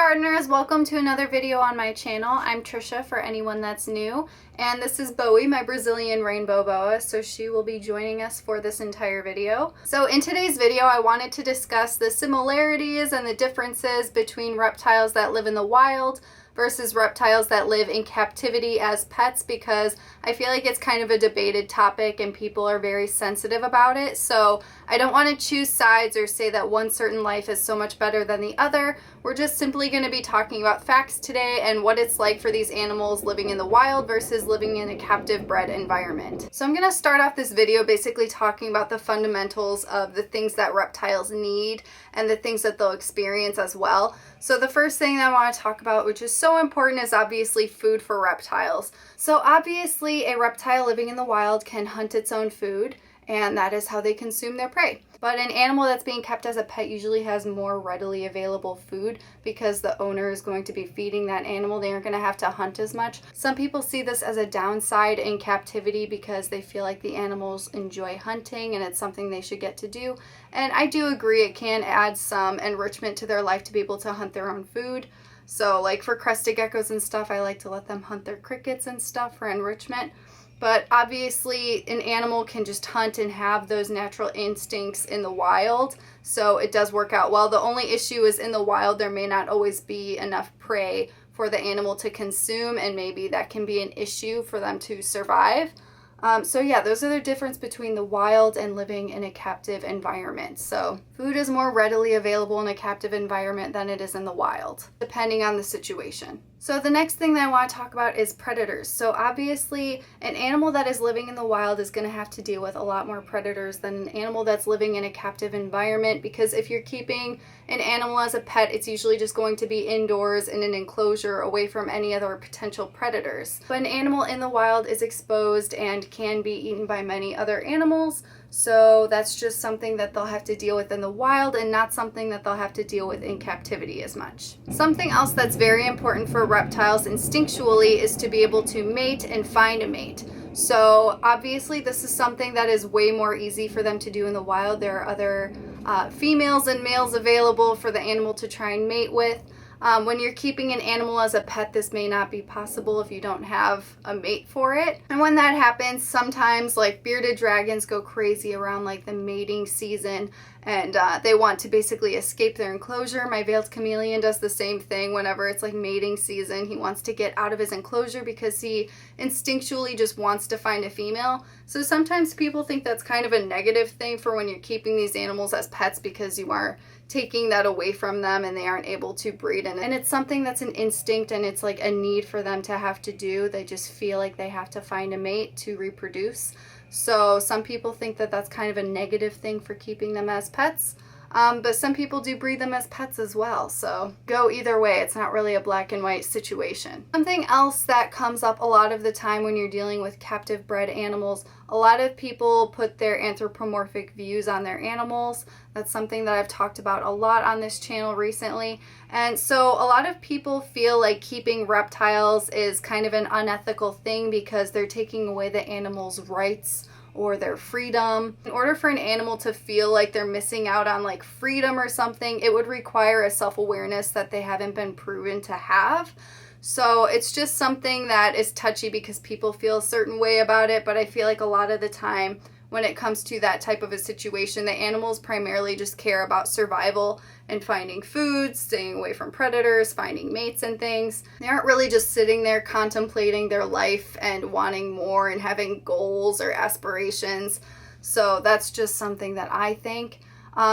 gardeners, welcome to another video on my channel. I'm Trisha for anyone that's new, and this is Bowie, my Brazilian rainbow boa, so she will be joining us for this entire video. So in today's video I wanted to discuss the similarities and the differences between reptiles that live in the wild versus reptiles that live in captivity as pets, because I feel like it's kind of a debated topic and people are very sensitive about it. So I don't want to choose sides or say that one certain life is so much better than the other. We're just simply going to be talking about facts today and what it's like for these animals living in the wild versus living in a captive bred environment. So I'm going to start off this video basically talking about the fundamentals of the things that reptiles need and the things that they'll experience as well. So the first thing that I want to talk about, which is so important, is obviously food for reptiles. So obviously a reptile living in the wild can hunt its own food, and that is how they consume their prey. But an animal that's being kept as a pet usually has more readily available food because the owner is going to be feeding that animal. They aren't going to have to hunt as much. Some people see this as a downside in captivity because they feel like the animals enjoy hunting and it's something they should get to do. And I do agree, it can add some enrichment to their life to be able to hunt their own food. So like for crested geckos and stuff, I like to let them hunt their crickets and stuff for enrichment. But obviously an animal can just hunt and have those natural instincts in the wild, so it does work out well. The only issue is in the wild there may not always be enough prey for the animal to consume, and maybe that can be an issue for them to survive. So yeah, those are the difference between the wild and living in a captive environment. So food is more readily available in a captive environment than it is in the wild, depending on the situation. So the next thing that I want to talk about is predators. So obviously an animal that is living in the wild is going to have to deal with a lot more predators than an animal that's living in a captive environment, because if you're keeping an animal as a pet, it's usually just going to be indoors in an enclosure away from any other potential predators. But an animal in the wild is exposed and can be eaten by many other animals. So that's just something that they'll have to deal with in the wild and not something that they'll have to deal with in captivity as much. Something else that's very important for reptiles instinctually is to be able to mate and find a mate. So obviously this is something that is way more easy for them to do in the wild. There are other females and males available for the animal to try and mate with. When you're keeping an animal as a pet, this may not be possible if you don't have a mate for it. And when that happens, sometimes like bearded dragons go crazy around like the mating season, and they want to basically escape their enclosure. My veiled chameleon does the same thing whenever it's like mating season. He wants to get out of his enclosure because he instinctually just wants to find a female. So sometimes people think that's kind of a negative thing for when you're keeping these animals as pets, because you are taking that away from them and they aren't able to breed. And it's something that's an instinct and it's like a need for them to have to do. They just feel like they have to find a mate to reproduce. So some people think that that's kind of a negative thing for keeping them as pets. But some people do breed them as pets as well, so go either way. It's not really a black and white situation. Something else that comes up a lot of the time when you're dealing with captive bred animals, a lot of people put their anthropomorphic views on their animals. That's something that I've talked about a lot on this channel recently. And so a lot of people feel like keeping reptiles is kind of an unethical thing because they're taking away the animal's rights or their freedom. In order for an animal to feel like they're missing out on like freedom or something, it would require a self-awareness that they haven't been proven to have. So it's just something that is touchy because people feel a certain way about it, but I feel like a lot of the time when it comes to that type of a situation, the animals primarily just care about survival and finding food, staying away from predators, finding mates and things. They aren't really just sitting there contemplating their life and wanting more and having goals or aspirations. So that's just something that I think.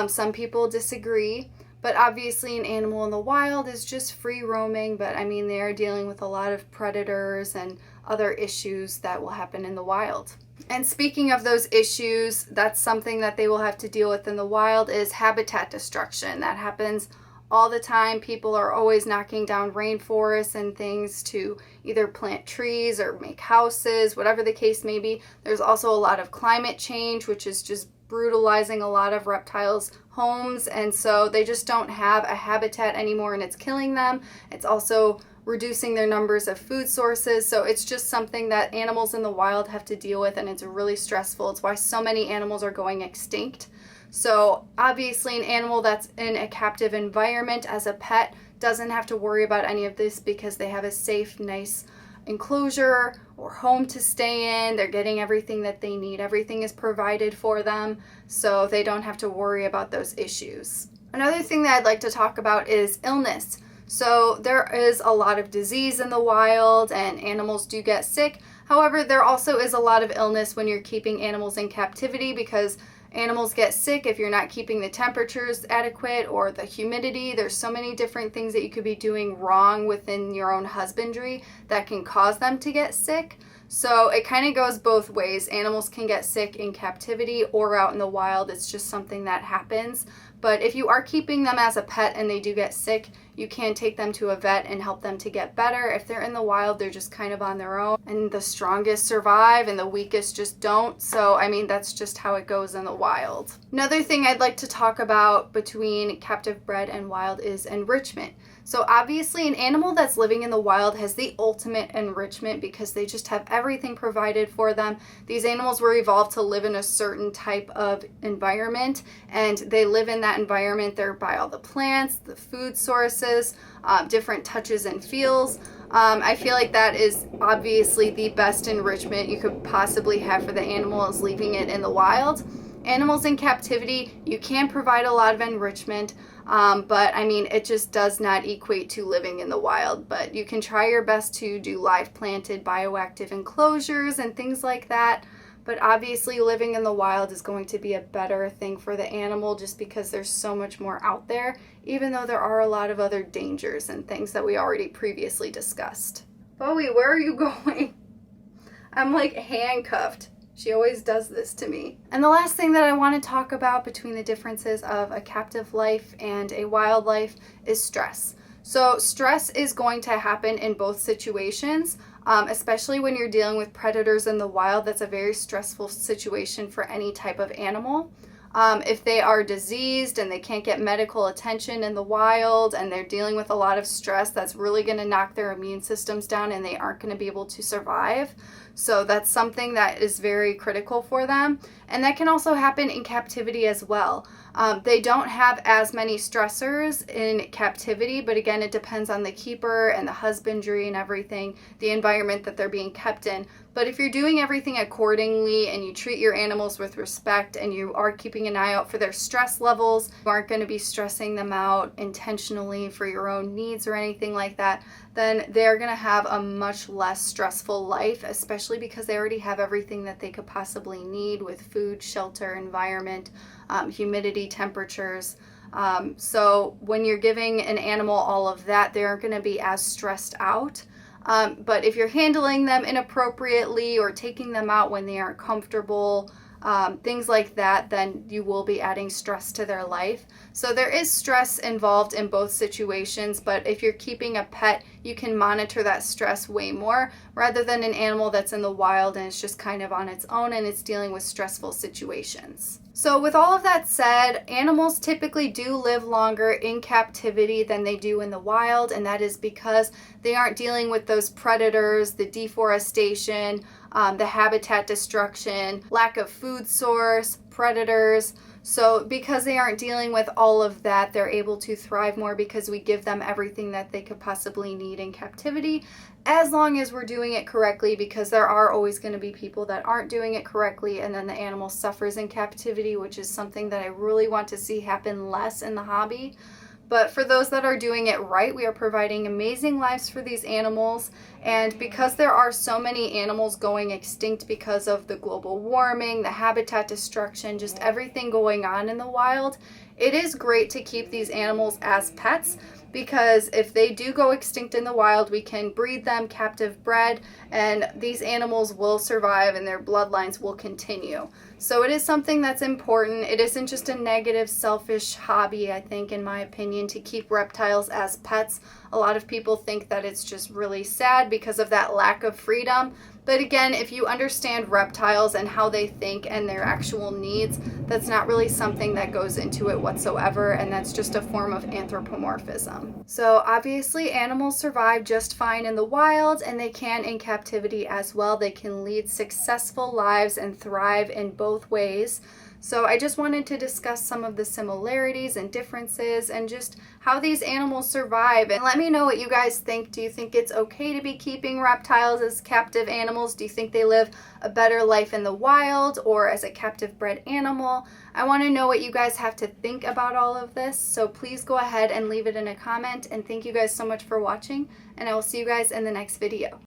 Some people disagree, but obviously an animal in the wild is just free roaming, but I mean, they are dealing with a lot of predators and other issues that will happen in the wild. And speaking of those issues, that's something that they will have to deal with in the wild is habitat destruction. That happens all the time. People are always knocking down rainforests and things to either plant trees or make houses, whatever the case may be. There's also a lot of climate change, which is just brutalizing a lot of reptiles' homes, and so they just don't have a habitat anymore and it's killing them. It's also reducing their numbers of food sources. So it's just something that animals in the wild have to deal with, and it's really stressful. It's why so many animals are going extinct. So obviously an animal that's in a captive environment as a pet doesn't have to worry about any of this because they have a safe, nice enclosure or home to stay in. They're getting everything that they need. Everything is provided for them, so they don't have to worry about those issues. Another thing that I'd like to talk about is illness. So there is a lot of disease in the wild and animals do get sick. However, there also is a lot of illness when you're keeping animals in captivity because animals get sick if you're not keeping the temperatures adequate or the humidity. There's so many different things that you could be doing wrong within your own husbandry that can cause them to get sick. So it kind of goes both ways. Animals can get sick in captivity or out in the wild. It's just something that happens. But if you are keeping them as a pet and they do get sick, you can take them to a vet and help them to get better. If they're in the wild, they're just kind of on their own. And the strongest survive and the weakest just don't. So, I mean, that's just how it goes in the wild. Another thing I'd like to talk about between captive bred and wild is enrichment. So obviously an animal that's living in the wild has the ultimate enrichment because they just have everything provided for them. These animals were evolved to live in a certain type of environment, and they live in that environment. They're by all the plants, the food sources, different touches and feels. I feel like that is obviously the best enrichment you could possibly have for the animal is leaving it in the wild. Animals in captivity, you can provide a lot of enrichment, but I mean, it just does not equate to living in the wild. But you can try your best to do live planted bioactive enclosures and things like that. But obviously living in the wild is going to be a better thing for the animal just because there's so much more out there, even though there are a lot of other dangers and things that we already previously discussed. Bowie, where are you going? I'm like handcuffed. She always does this to me. And the last thing that I want to talk about between the differences of a captive life and a wild life is stress. So stress is going to happen in both situations, especially when you're dealing with predators in the wild. That's a very stressful situation for any type of animal. If they are diseased and they can't get medical attention in the wild and they're dealing with a lot of stress, that's really going to knock their immune systems down and they aren't going to be able to survive. So that's something that is very critical for them. And that can also happen in captivity as well. They don't have as many stressors in captivity, but again, it depends on the keeper and the husbandry and everything, the environment that they're being kept in. But if you're doing everything accordingly and you treat your animals with respect and you are keeping an eye out for their stress levels, you aren't going to be stressing them out intentionally for your own needs or anything like that, then they're going to have a much less stressful life, especially because they already have everything that they could possibly need with food, shelter, environment, humidity, temperatures. So when you're giving an animal all of that, they aren't going to be as stressed out. But if you're handling them inappropriately or taking them out when they aren't comfortable, things like that, then you will be adding stress to their life. So there is stress involved in both situations, but if you're keeping a pet, you can monitor that stress way more rather than an animal that's in the wild and it's just kind of on its own and it's dealing with stressful situations. So with all of that said, animals typically do live longer in captivity than they do in the wild, and that is because they aren't dealing with those predators, the deforestation, the habitat destruction, lack of food source, predators. So because they aren't dealing with all of that, they're able to thrive more because we give them everything that they could possibly need in captivity, as long as we're doing it correctly, because there are always going to be people that aren't doing it correctly and then the animal suffers in captivity, which is something that I really want to see happen less in the hobby. But for those that are doing it right, we are providing amazing lives for these animals. And because there are so many animals going extinct because of the global warming, the habitat destruction, just everything going on in the wild, it is great to keep these animals as pets, because if they do go extinct in the wild, we can breed them captive bred and these animals will survive and their bloodlines will continue. So it is something that's important. It isn't just a negative, selfish hobby, I think, in my opinion, to keep reptiles as pets. A lot of people think that it's just really sad because of that lack of freedom. But again, if you understand reptiles and how they think and their actual needs, that's not really something that goes into it whatsoever, and that's just a form of anthropomorphism. So obviously animals survive just fine in the wild, and they can in captivity as well. They can lead successful lives and thrive in both ways. So I just wanted to discuss some of the similarities and differences and just how these animals survive. And let me know what you guys think. Do you think it's okay to be keeping reptiles as captive animals? Do you think they live a better life in the wild or as a captive bred animal? I want to know what you guys have to think about all of this. So please go ahead and leave it in a comment. And thank you guys so much for watching. And I will see you guys in the next video.